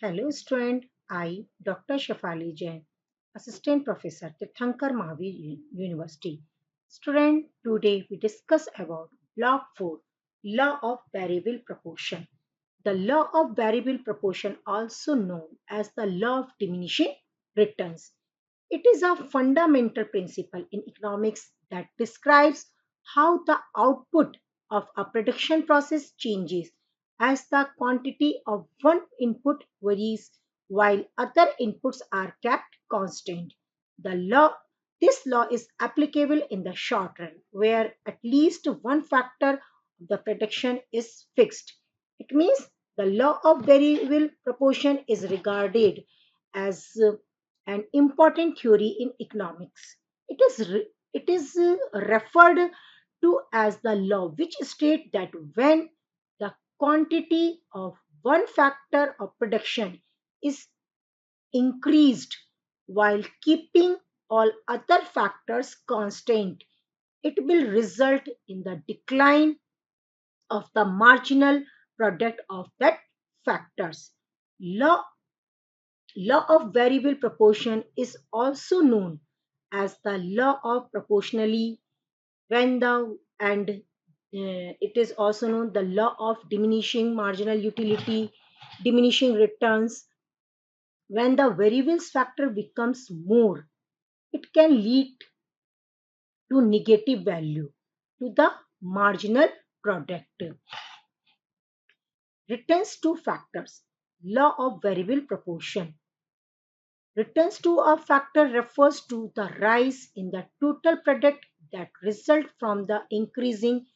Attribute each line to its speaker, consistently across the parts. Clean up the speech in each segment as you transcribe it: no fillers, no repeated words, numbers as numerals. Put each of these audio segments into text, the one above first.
Speaker 1: Hello, student. I, Dr. Shafali Jain, Assistant Professor, Tirthankar Mahavir University. Student, today we discuss about Block 4, Law of Variable Proportion. The law of variable proportion, also known as the law of diminishing returns. It is a fundamental principle in economics that describes how the output of a production process changes as the quantity of one input varies while other inputs are kept constant. The law This law is applicable in the short run where at least one factor of the production is fixed. It means the law of variable proportion is regarded as an important theory in economics. It is referred to as the law which states that when the quantity of one factor of production is increased while keeping all other factors constant, it will result in the decline of the marginal product of that factors. Law Law of variable proportion is also known as the law of proportionally when the and it is also known the law of diminishing marginal utility, diminishing returns. When the variables factor becomes more, it can lead to negative value to the marginal product. Returns to factors. Law of variable proportion. Returns to a factor refers to the rise in the total product that result from the increasing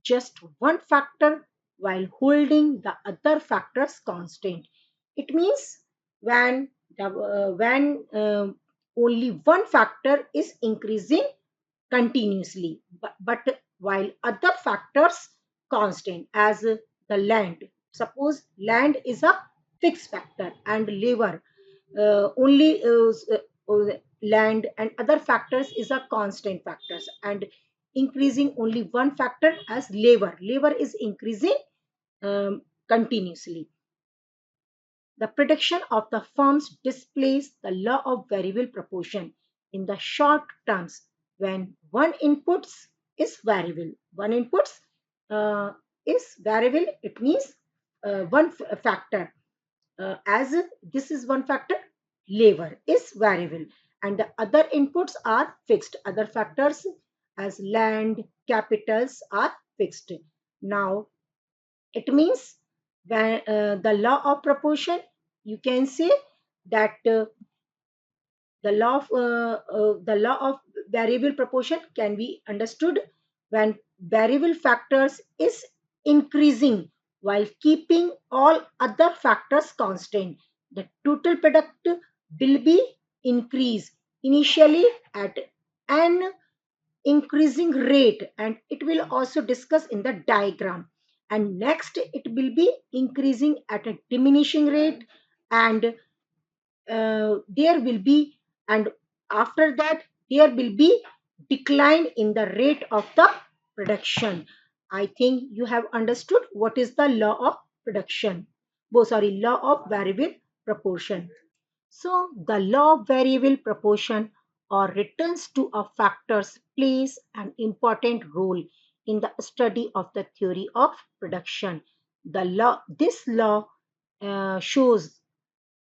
Speaker 1: just one factor while holding the other factors constant. It means when only one factor is increasing continuously, but while other factors constant, as the land. Suppose land is a fixed factor and labor only land and other factors is a constant factors, and increasing only one factor as labor is increasing continuously. The prediction of the firms displays the law of variable proportion in the short terms when one inputs is variable. It means one factor, as this is one factor, labor is variable and the other inputs are fixed. Other factors as land, capitals are fixed. Now it means when the law of proportion, you can say that the law of variable proportion can be understood when variable factors is increasing while keeping all other factors constant. The total product will be increased initially at an increasing rate, and it will also discuss in the diagram, and next it will be increasing at a diminishing rate, and there will be, and after that there will be decline in the rate of the production. I think you have understood what is the law of production, law of variable proportion. So the law of variable proportion or returns to a factors plays an important role in the study of the theory of production. This law shows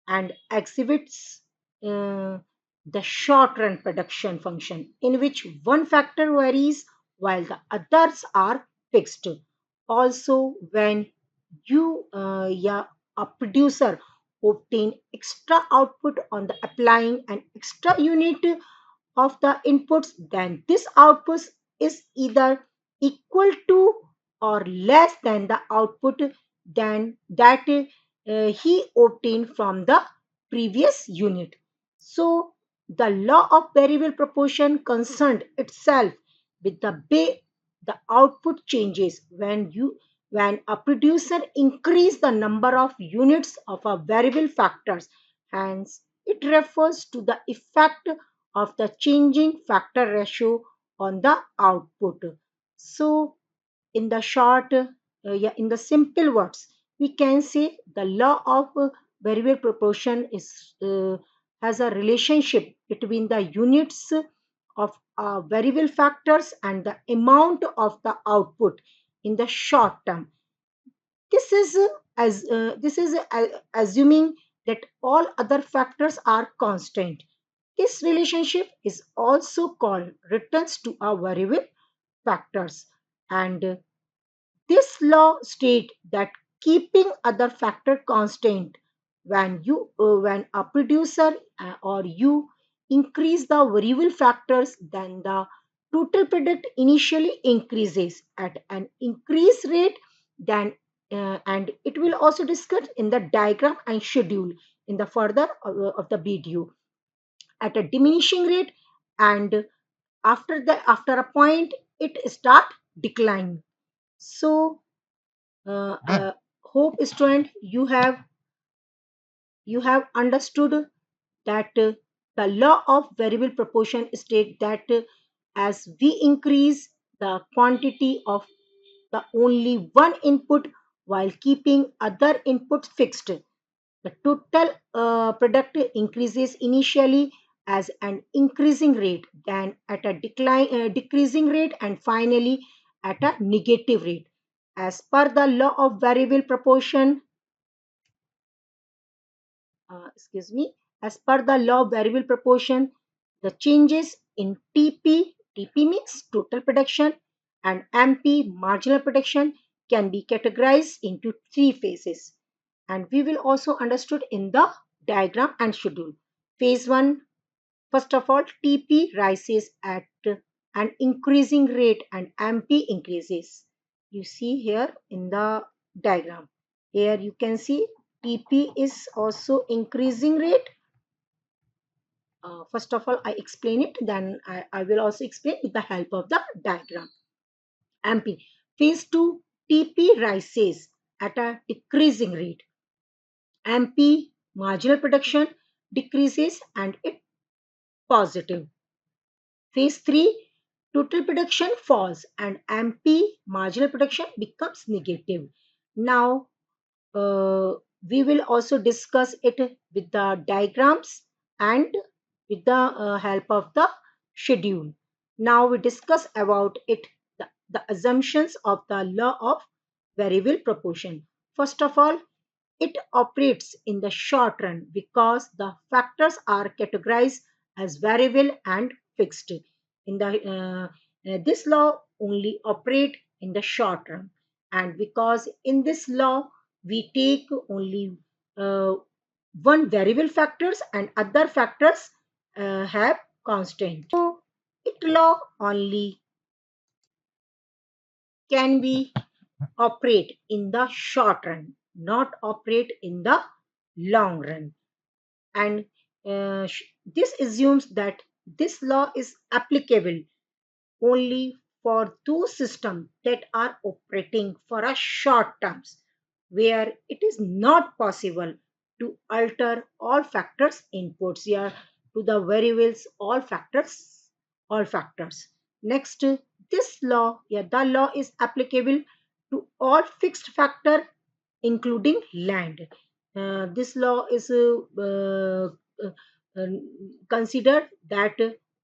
Speaker 1: and exhibits uh, the short run production function in which one factor varies while the others are fixed. Also, when a producer obtain extra output on the applying an extra unit of the inputs, then this output is either equal to or less than the output than that he obtained from the previous unit. So the law of variable proportion concerned itself with the way the output changes when a producer increase the number of units of a variable factors. Hence, it refers to the effect of the changing factor ratio on the output. So, in the short, in the simple words, we can say the law of variable proportion is has a relationship between the units of variable factors and the amount of the output in the short term. This is assuming that all other factors are constant. This relationship is also called returns to a variable factors, and this law states that keeping other factor constant, when a producer or you increase the variable factors, then the total product initially increases at an increased rate. Then and it will also discuss in the diagram and schedule in the further of the video at a diminishing rate, and after a point it start declining. So hope student, you have understood that the law of variable proportion states that as we increase the quantity of the only one input while keeping other inputs fixed, the total product increases initially as an increasing rate, then at a decreasing rate, and finally at a negative rate. As per the law of variable proportion, excuse me, as per the law of variable proportion, the changes in TP means total production, and MP, marginal production, can be categorized into three phases. And we will also understood in the diagram and schedule. Phase 1, first of all, TP rises at an increasing rate and MP increases. You see here in the diagram. Here you can see TP is also increasing rate. First of all, I explain it, then I will also explain with the help of the diagram. MP. Phase 2, TP rises at a decreasing rate. MP, marginal production, decreases and it positive. Phase 3, total production falls and MP, marginal production, becomes negative. Now uh, we will also discuss it with the diagrams and with the help of the schedule. Now we discuss about it, the assumptions of the law of variable proportion. First of all, it operates in the short run because the factors are categorized as variable and fixed. In the this law only operate in the short run, and because in this law we take only uh, one variable factors and other factors have constant. So it law only can be operate in the short run, not operate in the long run. And this assumes that this law is applicable only for those systems that are operating for a short terms, where it is not possible to alter all factors inputs here to the variables all factors. Next, this law, yeah, the law is applicable to all fixed factor including land. This law is uh, considered that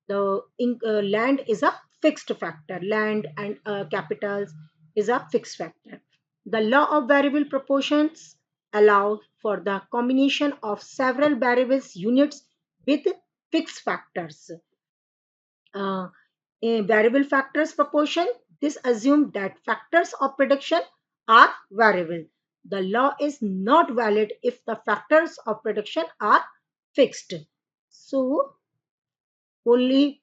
Speaker 1: land is a fixed factor. Land and capitals is a fixed factor. The law of variable proportions allow for the combination of several variables units with fixed factors. Uh, a variable factors proportion, this assumes that factors of prediction are variable. The law is not valid if the factors of prediction are fixed. So only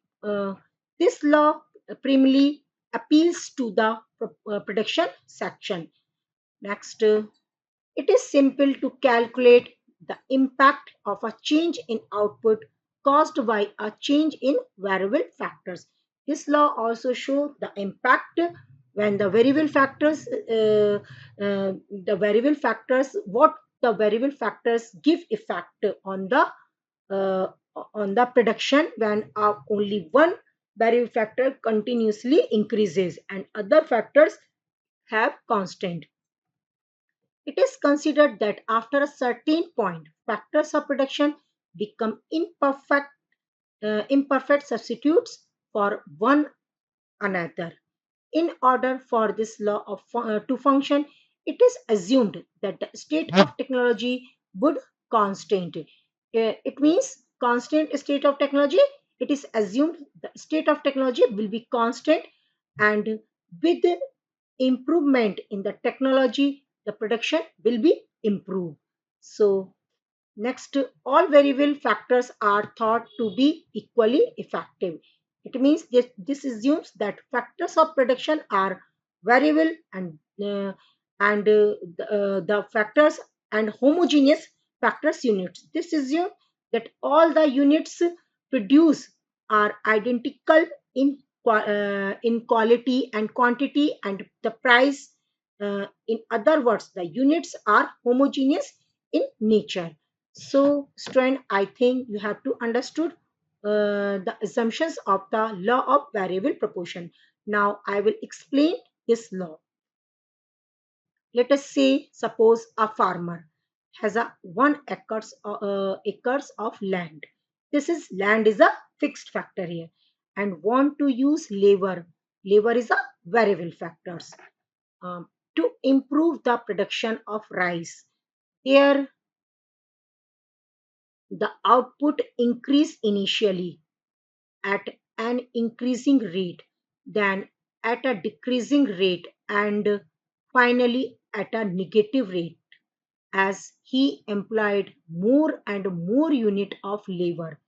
Speaker 1: this law primarily appeals to the prediction section. Next, it is simple to calculate the impact of a change in output caused by a change in variable factors. This law also shows the impact when what the variable factors give effect uh, on the production when only one variable factor continuously increases and other factors have constant. It is considered that after a certain point, factors of production become imperfect substitutes for one another. In order for this law to function, it is assumed that the state of technology would constant. It means constant state of technology. It is assumed the state of technology will be constant, and with improvement in the technology, the production will be improved. So next, all variable factors are thought to be equally effective. It means this assumes that factors of production are variable and the factors and homogeneous factors units. This assumes that all the units produced are identical in quality and quantity and the price. In other words, the units are homogeneous in nature. So, student, I think you have to understood the assumptions of the law of variable proportion. Now, I will explain this law. Let us say, suppose a farmer has a 1 acres of land. This is land is a fixed factor here, and want to use labor. Labor is a variable factors to improve the production of rice. Here the output increase initially at an increasing rate, then at a decreasing rate, and finally at a negative rate as he employed more and more unit of labor.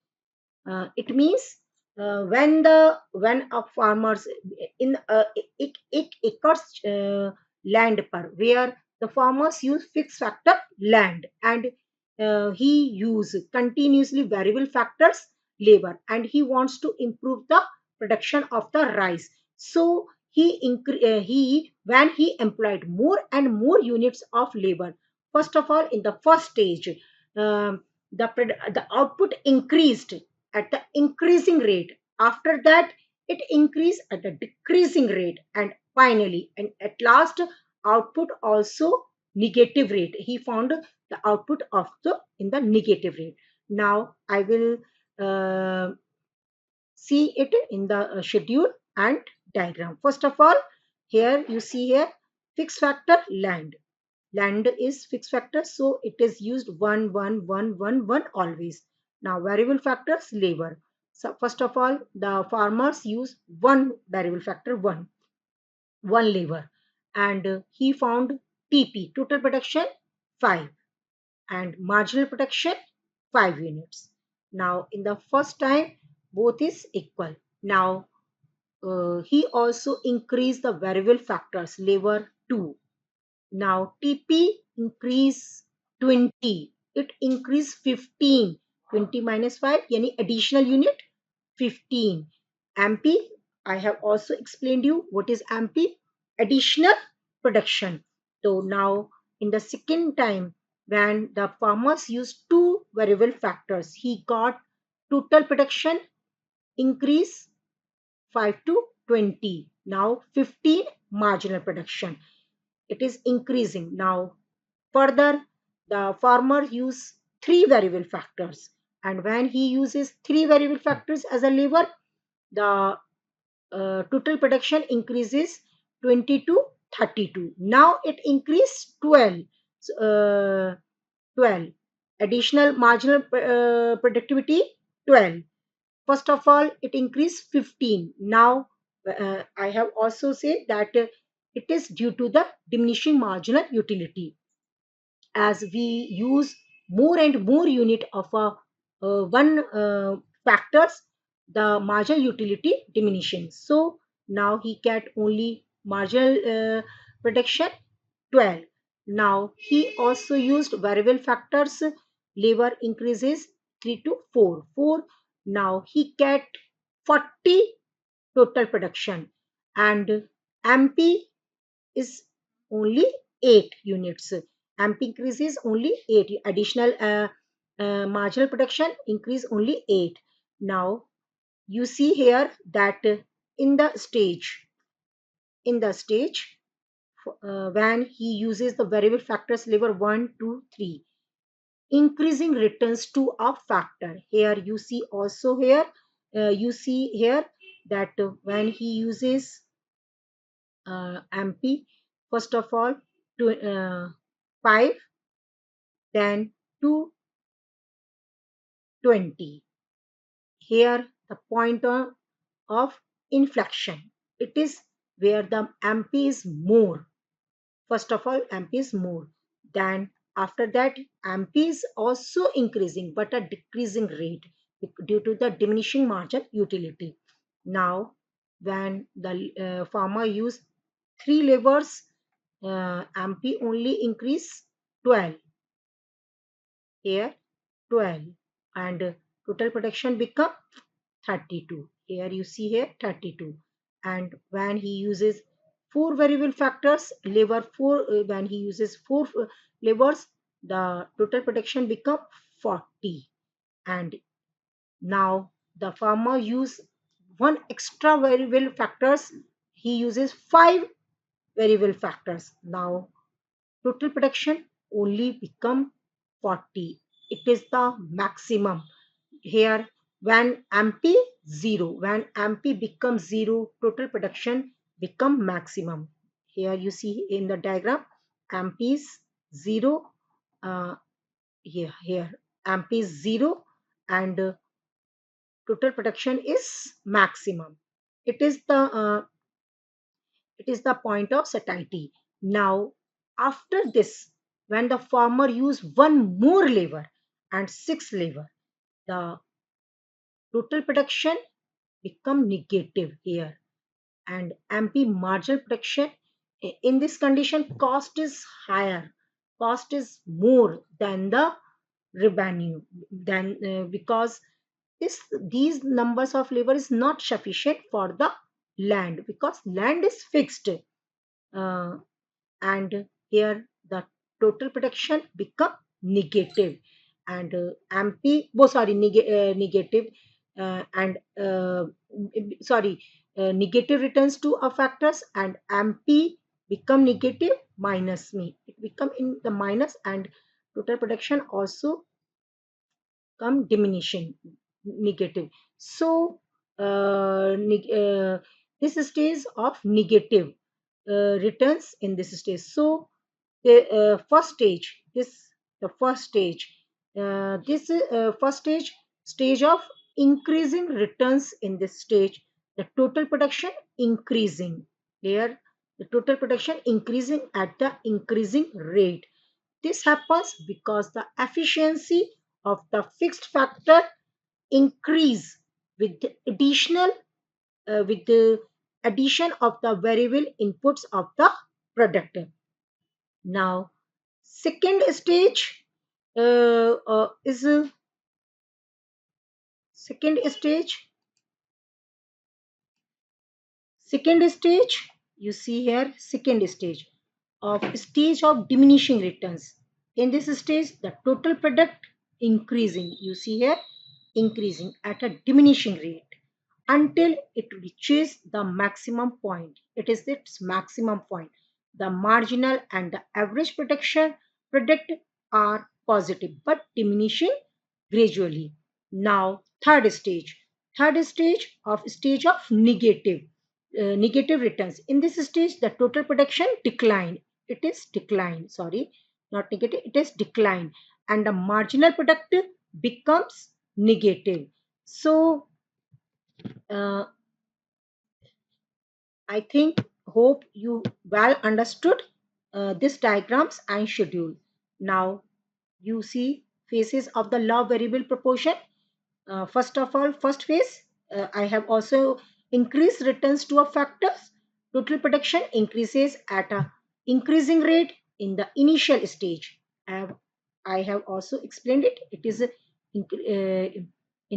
Speaker 1: It means when a farmers in acres land per where the farmers use fixed factor land and he use continuously variable factors labor and he wants to improve the production of the rice. So he when he employed more and more units of labor, first of all in the first stage, the output increased at the increasing rate. After that, it increased at a decreasing rate, and finally, and at last, output also negative rate. He found the output of the in the negative rate. Now I will see it in the schedule and diagram. First of all, here you see here fixed factor land. Land is fixed factor, so it is used 1 1 1 1 1 always. Now variable factors labor. So first of all, the farmers use one variable factor one labor, and he found TP total production 5 and marginal production 5 units. Now in the first time both is equal. Now he also increased the variable factors labor 2. Now TP increase 20. It increase 15. 20 minus 5 yani additional unit 15. MP, I have also explained you what is MP. Additional production. So now in the second time when the farmers used two variable factors, he got total production increase 5 to 20. Now 15 marginal production. It is increasing. Now further, the farmer use three variable factors, and when he uses three variable factors as a lever, the total production increases 20 to 32. Now it increased 12. uh, 12 additional marginal productivity 12. First of all, it increased 15. Now I have also said that it is due to the diminishing marginal utility. As we use more and more unit of a one factors, the marginal utility diminishing. So now he get only marginal production 12. Now he also used variable factors. Labor increases 3 to 4 4. Now he get 40 total production, and MP is only 8 units. MP increases only 8. Additional marginal production increase only 8. Now you see here that in the stage, in the stage when he uses the variable factors lever 1 2 3, increasing returns to a factor. Here you see also here, you see here that when he uses MP, first of all, to 5, then to 20. Here the point of inflection. It is where the MP is more. First of all, MP is more. Then after that, MP is also increasing but a decreasing rate due to the diminishing margin utility. Now, when the farmer use 3 levers, MP only increase 12. Here 12, and total production become 32. Here you see here 32. And when he uses 4 variable factors, lever 4, when he uses 4 levers, the total production become 40. And now the farmer use one extra variable factors, he uses 5 variable factors. Now total production only become 40. It is the maximum. Here when MP 0, when MP becomes 0, total production become maximum. Here you see in the diagram, MP is 0, uh, here MP is 0, and total production is maximum. It is the point of satiety. Now, after this, when the farmer use one more lever and 6 lever, the total production become negative here, and MP marginal production, in this condition, cost is higher, cost is more than the revenue, then because these numbers of labor is not sufficient for the land, because land is fixed, uh, and here the total production become negative, and MP, oh sorry, negative, and sorry, negative returns to a factors, and MP become negative minus me, it become in the minus, and total production also come diminishing negative. So this stage of negative returns in this stage. So the first stage, the first stage, this first stage of increasing returns. In this stage, the total production increasing, here the total production increasing at the increasing rate. This happens because the efficiency of the fixed factor increase with the addition of the variable inputs of the product. Now, second stage is second stage. Second stage, you see here, stage of diminishing returns. In this stage, the total product increasing. You see here, increasing at a diminishing rate until it reaches the maximum point. It is its maximum point. The marginal and the average product are positive but diminishing gradually. Now, stage of negative returns. In this stage, the total production decline. It is decline. Sorry, not negative. It is decline, and the marginal product becomes negative. So uh, I think, hope you well understood this diagrams and schedule. Now you see phases of the law variable proportion. First of all, first phase, I have also increased returns to a factors. Total production increases at a increasing rate in the initial stage. I have also explained it. It is in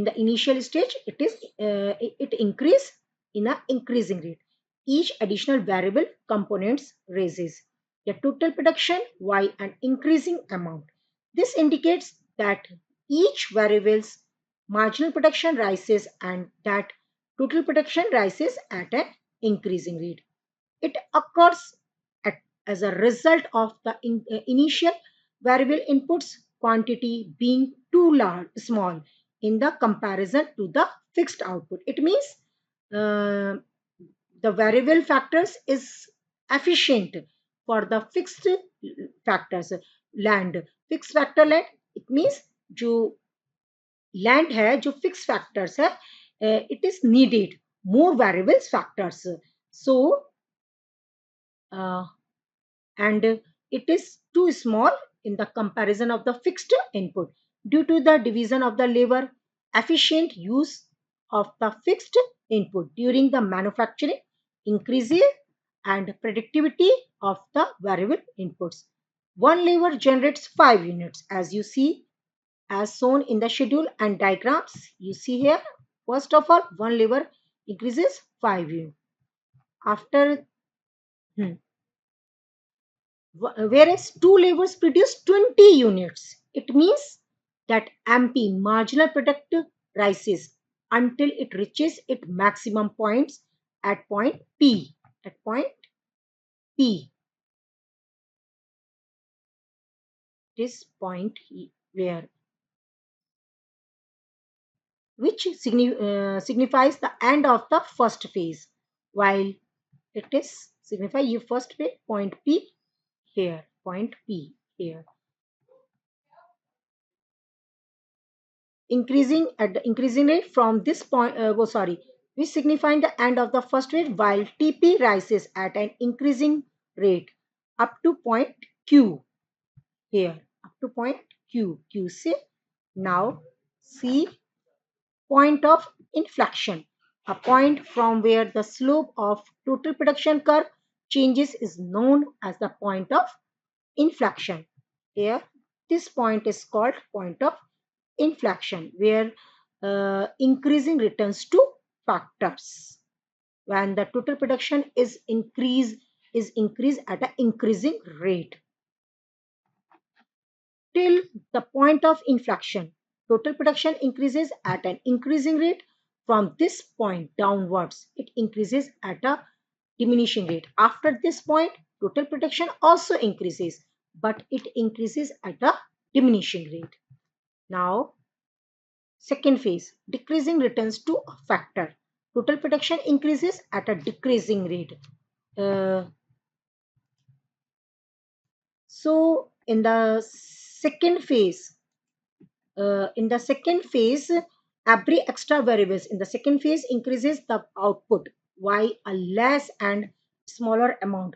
Speaker 1: the initial stage. It increase in a increasing rate. Each additional variable components raises the total production by an increasing amount. This indicates that each variable's marginal production rises and that total production rises at an increasing rate. It occurs as a result of the initial variable inputs quantity being too large, small in the comparison to the fixed output. It means uh, the variable factors is efficient for the fixed factors. Land, fixed factor land, it means जो land है जो fix factors है, it is needed more variables factors. So and it is too small in the comparison of the fixed input due to the division of the labor. Efficient use of the fixed input during the manufacturing increases and productivity of the variable inputs. One lever generates 5 units, as you see, as shown in the schedule and diagrams you see here. First of all, one lever increases 5 units. After hmm, whereas two levers produce 20 units. It means that MP, marginal product, rises until it reaches its maximum points at point P. At point P, this point where which signifies the end of the first phase, while it is signify your first phase point P here, point P here. Increasing at the increasing rate from this point, which signifying the end of the first rate, while TP rises at an increasing rate up to point Q here, up to point Q. Q see, now see point of inflection, a point from where the slope of total production curve changes is known as the point of inflection. Here, this point is called point of inflection, where increasing returns to factors. When the total production is increased at an increasing rate till the point of inflection. Total production increases at an increasing rate. From this point downwards, it increases at a diminishing rate. After this point, total production also increases, but it increases at a diminishing rate. Now, second phase, decreasing returns to a factor. Total production increases at a decreasing rate. Uh, so, in the second phase, every extra variables in the second phase increases the output by a less and smaller amount.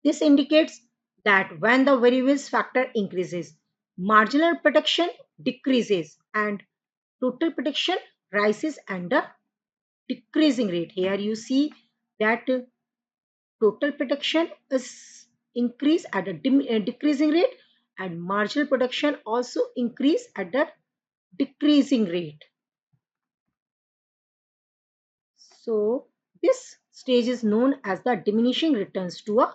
Speaker 1: This indicates that when the variables factor increases, marginal production decreases and total production rises at a decreasing rate. Here you see that total production is increase at a decreasing rate and marginal production also increase at a decreasing rate. So this stage is known as the diminishing returns to a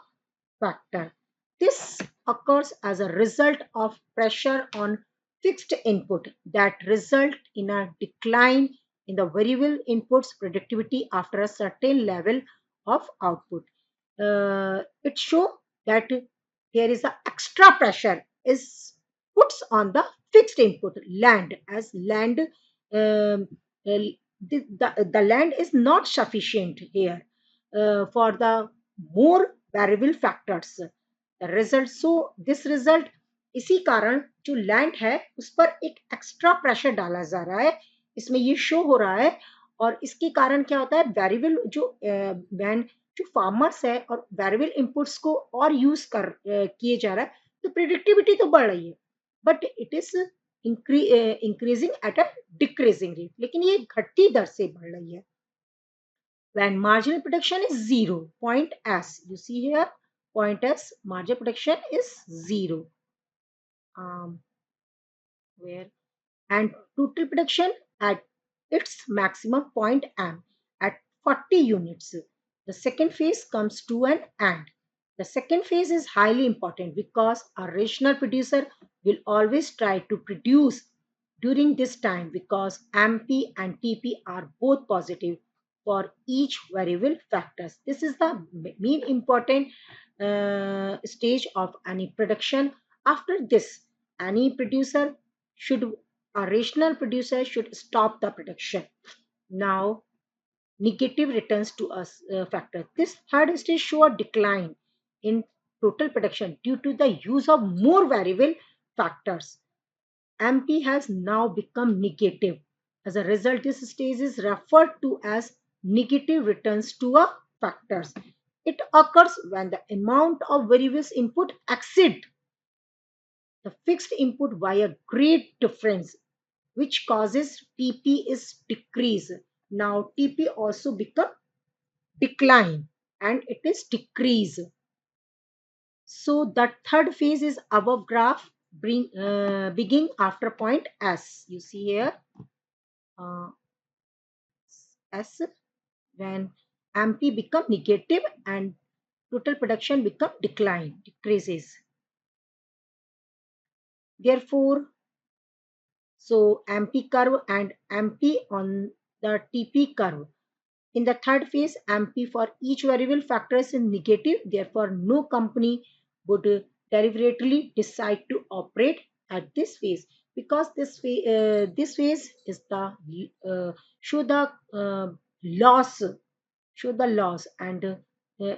Speaker 1: factor. This occurs as a result of pressure on fixed input that result in a decline in the variable input's productivity after a certain level of output. It shows that there is a extra pressure is puts on the fixed input land, as land the land is not sufficient here for the more variable factors. The result, so this result, इसी कारण जो land है उस पर एक extra pressure डाला जा रहा है, इसमें ये शो हो रहा है। और इसके कारण क्या होता है, वेरिएबल जो वैन जो फार्मर्स है और वेरिएबल इनपुट्स को और यूज कर किए जा रहा है, तो प्रोडक्टिविटी तो बढ़ रही है, but it is increasing at a decreasing rate, लेकिन ये घटती दर से बढ़ रही है। When marginal production is 0, point S, you see here, point S, marginal production is 0. Where and total production at its maximum point M at 40 units. The second phase comes to an end. The second phase is highly important because a rational producer will always try to produce during this time because MP and TP are both positive for each variable factors. This is the main important stage of any production. After this, Any producer should, a rational producer should stop the production. Now, negative returns to us factor. This third stage show a decline in total production due to the use of more variable factors. MP has now become negative. As a result, this stage is referred to as negative returns to a factors. It occurs when the amount of variables input exceed the fixed input by a great difference, which causes TP is decrease. Now TP also become decline and it is decrease. So the third phase is above graph beginning after point S. You see here uh, S, when MP become negative and total production become decline, decreases. Therefore, so MP curve and MP on the TP curve. In the third phase, MP for each variable factor is negative. Therefore, no company would deliberately decide to operate at this phase, because this phase is the show the loss, and uh,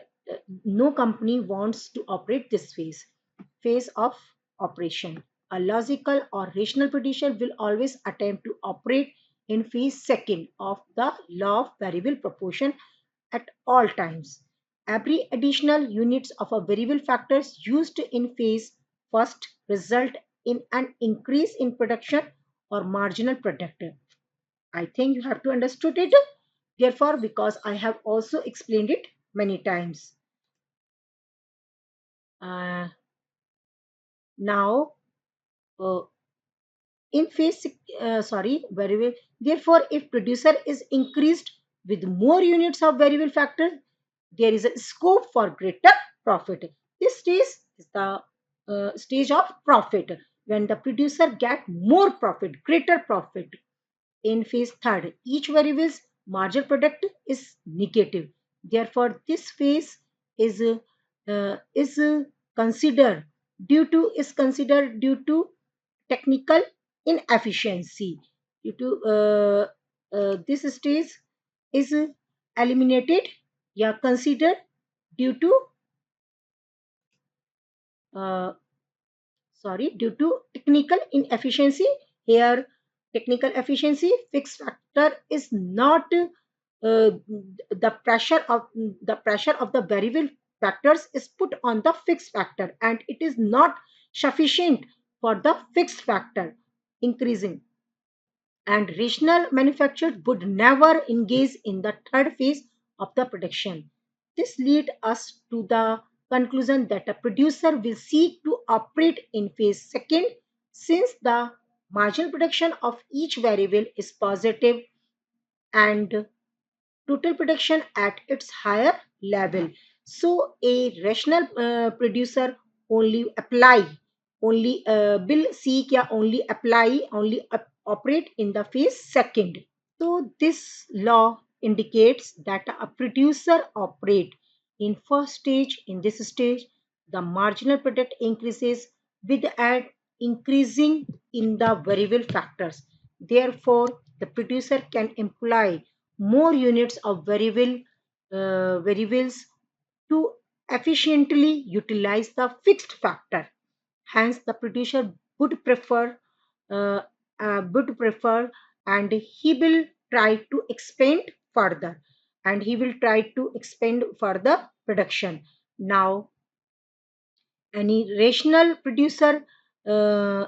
Speaker 1: no company wants to operate this phase of operation. A logical or rational producer will always attempt to operate in phase second of the law of variable proportion at all times. Every additional units of a variable factors used in phase first result in an increase in production or marginal product. I think you have to understood it. Therefore, because I have also explained it many times. Uh, Now, uh, in phase sorry variable, therefore if producer is increased with more units of variable factor, there is a scope for greater profit. This stage is the stage of profit, when the producer get more profit, greater profit. In phase third, each variable's marginal product is negative. Therefore, this phase is is considered considered due to technical inefficiency. Due to this stage is eliminated, yeah, considered due to uh, due to technical inefficiency. Here, technical efficiency fixed factor is not the pressure of the variable factors is put on the fixed factor, and it is not sufficient for the fixed factor increasing, and rational manufacturers would never engage in the third phase of the production. This leads us to the conclusion that a producer will seek to operate in phase second, since the marginal production of each variable is positive and total production at its higher level. So a rational producer only apply, only will seek, या only apply, only operate in the phase second. So this law indicates that a producer operate in first stage. In this stage, the marginal product increases with an increasing in the variable factors. Therefore, the producer can employ more units of variables to efficiently utilize the fixed factor. Hence, the producer uh, would prefer, and he will try to expand further, and he will try to expand further production. Now, any rational producer in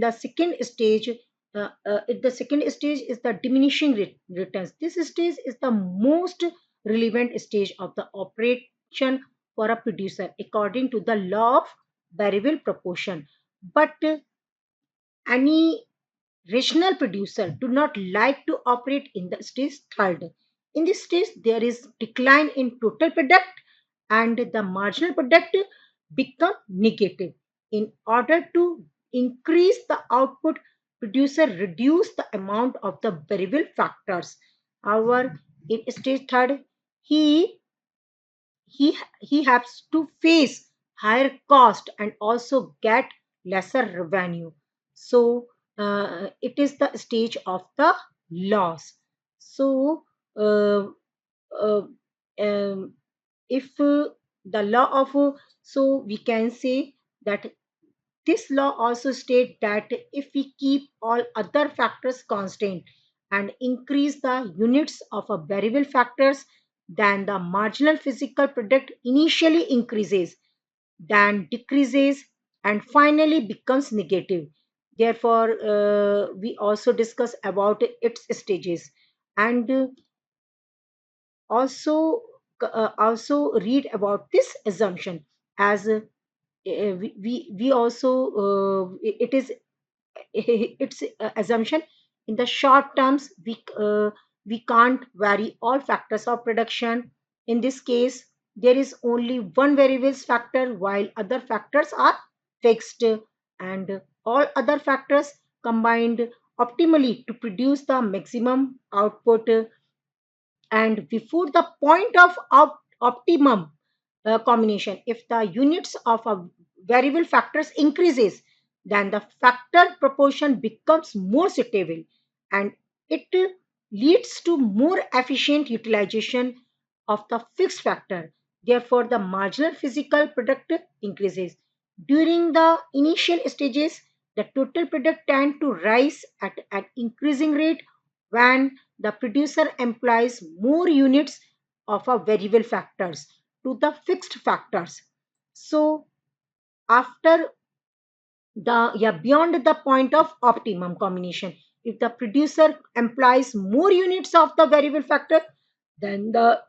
Speaker 1: the second stage, the second stage is the diminishing returns. This stage is the most relevant stage of the operation for a producer according to the law of variable proportion. But any rational producer do not like to operate in the stage third. In this stage, there is decline in total product and the marginal product become negative. In order to increase the output, producer reduce the amount of the variable factors. However, in stage third, he he has to face higher cost and also get lesser revenue. So it is the stage of the loss. So uh, uh, um, if the law of so we can say that this law also states that if we keep all other factors constant and increase the units of a variable factors, then the marginal physical product initially increases, then decreases, and finally becomes negative. Therefore, we also discuss about its stages, and also read about this assumption as we also it is its assumption in the short terms we can't vary all factors of production. In this case, there is only one variables factor while other factors are fixed, and all other factors combined optimally to produce the maximum output. And before the point of optimum combination, if the units of a variable factors increases, then the factor proportion becomes more suitable, and it leads to more efficient utilization of the fixed factor. Therefore, the marginal physical product increases. During the initial stages, the total product tend to rise at an increasing rate when the producer employs more units of a variable factors to the fixed factors. So after the beyond the point of optimum combination, if the producer employs more units of the variable factor, then the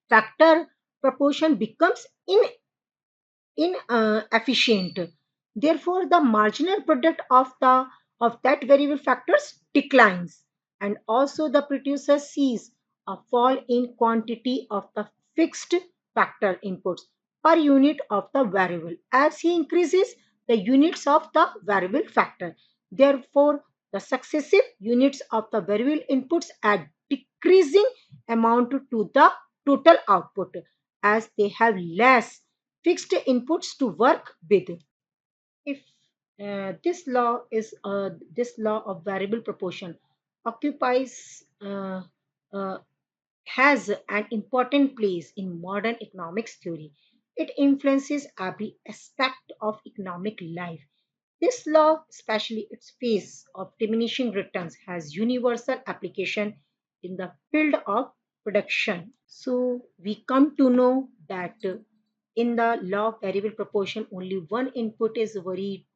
Speaker 1: factor proportion becomes inefficient. Therefore, the marginal product of that variable factors declines, and also the producer sees a fall in quantity of the fixed factor inputs per unit of the variable as he increases the units of the variable factor. Therefore, the successive units of the variable inputs add decreasing amount to the total output as they have less fixed inputs to work with. If this law of variable proportion occupies has an important place in modern economics theory. It influences every aspect of economic life. This law, especially its phase of diminishing returns, has universal application in the field of production. So we come to know that in the law of variable proportion, only one input is varied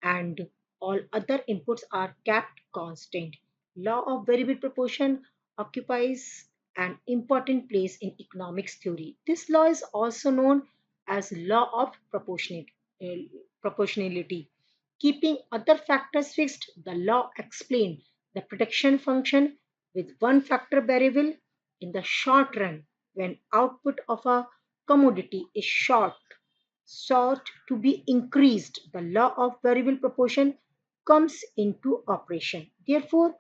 Speaker 1: and all other inputs are kept constant. Law of variable proportion occupies an important place in economics theory. This law is also known as law of proportionality. Keeping other factors fixed, the law explains the protection function with one factor variable in the short run when output of a commodity is sought to be increased, the law of variable proportion comes into operation. Therefore,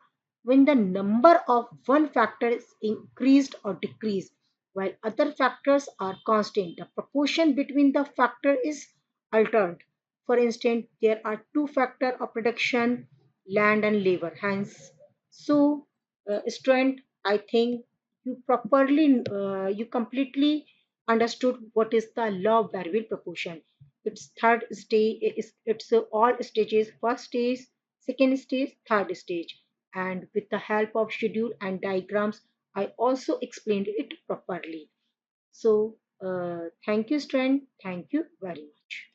Speaker 1: when the number of one factor is increased or decreased, while other factors are constant, the proportion between the factor is altered. For instance, there are two factors of production, land and labor. Hence, so student, I think you completely understood what is the law of variable proportion. Its third stage is it's all stages: first stage, second stage, third stage, and with the help of schedule and diagrams, I also explained it properly. So thank you, student. Thank you very much.